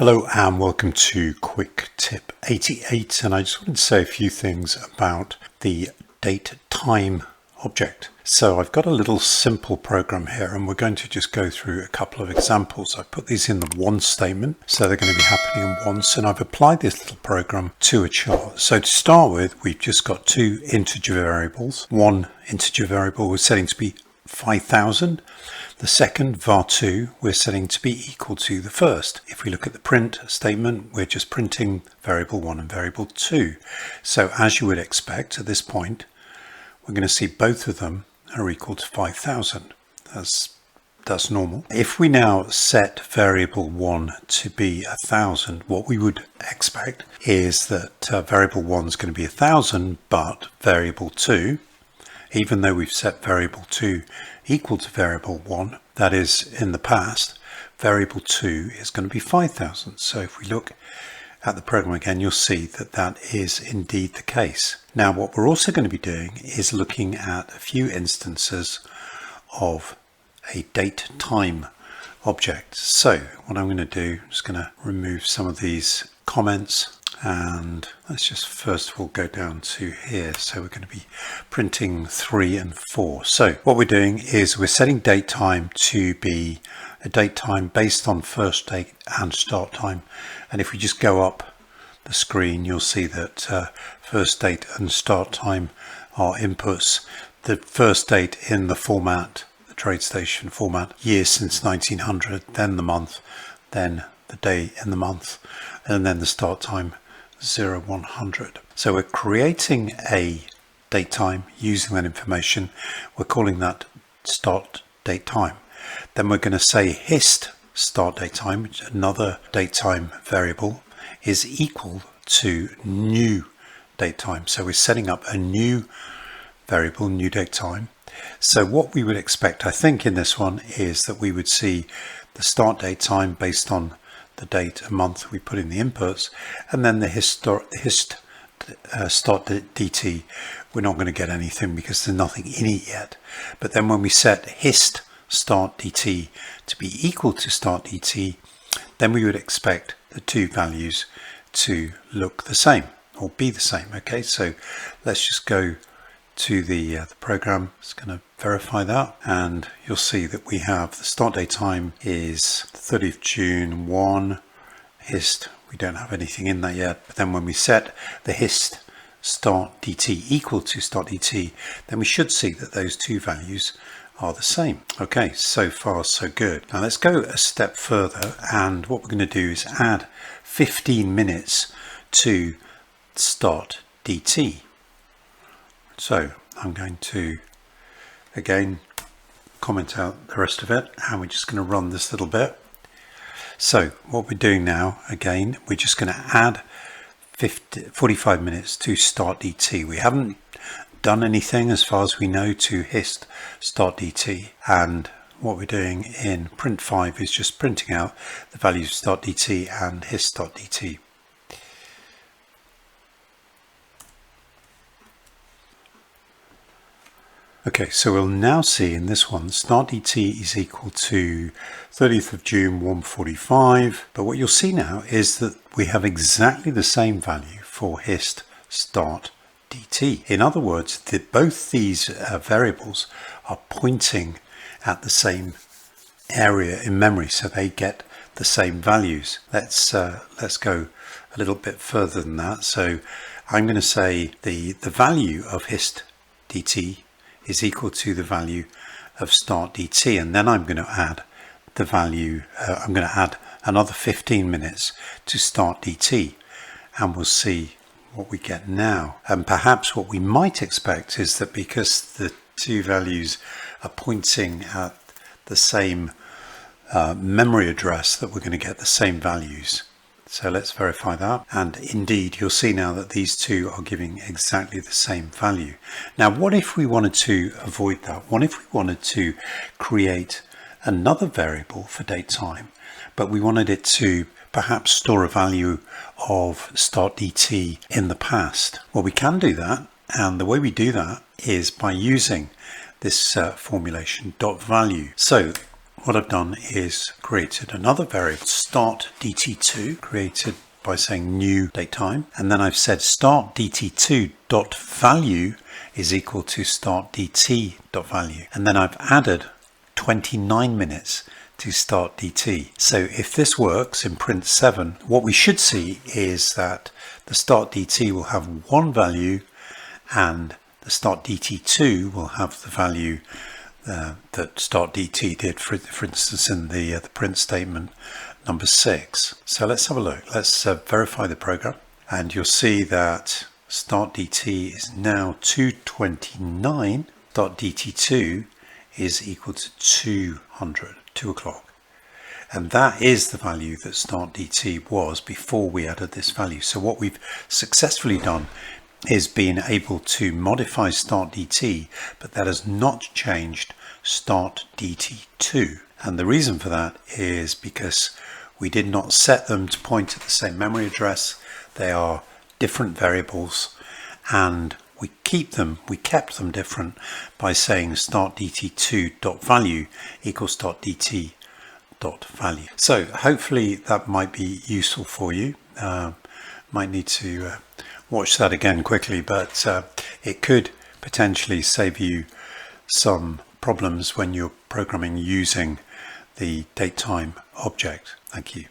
Hello and welcome to Quick Tip 88, and I just wanted to say a few things about the DateTime object. So I've got a little simple program here and we're going to just go through a couple of examples. I put these in the once statement, so they're going to be happening once, and I've applied this little program to a chart. So to start with, we've just got two integer variables. One integer variable we're setting to be 5,000. The second, var2, we're setting to be equal to the first. If we look at the print statement, we're just printing variable 1 and variable 2. So as you would expect at this point, we're going to see both of them are equal to 5,000. That's normal. If we now set variable 1 to be 1,000, what we would expect is that variable 1 is going to be 1,000, but variable 2, even though we've set variable 2 equal to variable 1, that is in the past, variable 2 is going to be 5,000. So if we look at the program again, you'll see that that is indeed the case. Now what we're also going to be doing is looking at a few instances of a DateTime object. So what I'm going to do, I'm just going to remove some of these comments. And let's just first of all go down to here. So we're going to be printing 3 and 4. So what we're doing is we're setting date time to be a date time based on first date and start time. And if we just go up the screen, you'll see that first date and start time are inputs. The first date in the format, the TradeStation format, years since 1900, then the month, then the day in the month, and then the start time 0100. So we're creating a date time using that information. We're calling that start date time. Then we're going to say hist start date time, which is another date time variable, is equal to new date time. So we're setting up a new variable, new date time. So what we would expect, I think, in this one is that we would see the start date time based on the date and month we put in the inputs, and then the hist start dt, we're not going to get anything because there's nothing in it yet. But then when we set hist start dt to be equal to start dt, then we would expect the two values to look the same or be the same. Okay, so let's just go to the program. It's going to verify that, and you'll see that we have the start date time is 30th June 1 hist. We don't have anything in that yet, but then when we set the hist start dt equal to start dt, then we should see that those two values are the same. Okay, so far so good. Now let's go a step further, and what we're going to do is add 15 minutes to start dt. So I'm going to again comment out the rest of it, and we're just going to run this little bit. So what we're doing now, again, we're just going to add 45 minutes to start dt. We haven't done anything as far as we know to hist start dt, and what we're doing in print 5 is just printing out the values of start dt and hist start dt. Okay, so we'll now see in this one start dt is equal to 30th of June 1:45, but what you'll see now is that we have exactly the same value for hist start dt. In other words, both these variables are pointing at the same area in memory, so they get the same values. Let's go a little bit further than that. So I'm going to say the value of hist dt is equal to the value of start dt, and then I'm going to add the value, I'm going to add another 15 minutes to start dt, and we'll see what we get now. And perhaps what we might expect is that because the two values are pointing at the same memory address, that we're going to get the same values. So let's verify that, and indeed you'll see now that these two are giving exactly the same value. Now what if we wanted to avoid that? What if we wanted to create another variable for date time, but we wanted it to perhaps store a value of start dt in the past? Well, we can do that, and the way we do that is by using this formulation dot value. So what I've done is created another variable, start dt2, created by saying new datetime, and then I've said start dt2 dot value is equal to start dt dot value, and then I've added 29 minutes to start dt. So if this works in print 7, what we should see is that the start dt will have one value and the start dt2 will have the value that start dt did, for instance in the print statement number 6. So let's have a look. Let's verify the program, and you'll see that start dt is now 229. Start dt2 is equal to 200, 2 o'clock. And that is the value that start dt was before we added this value. So what we've successfully done is being able to modify start dt, but that has not changed start dt2. And the reason for that is because we did not set them to point at the same memory address. They are different variables, and we kept them different by saying start dt2 dot value equals start dt dot value. So hopefully that might be useful for you. Might need to watch that again quickly, but it could potentially save you some problems when you're programming using the datetime object. Thank you.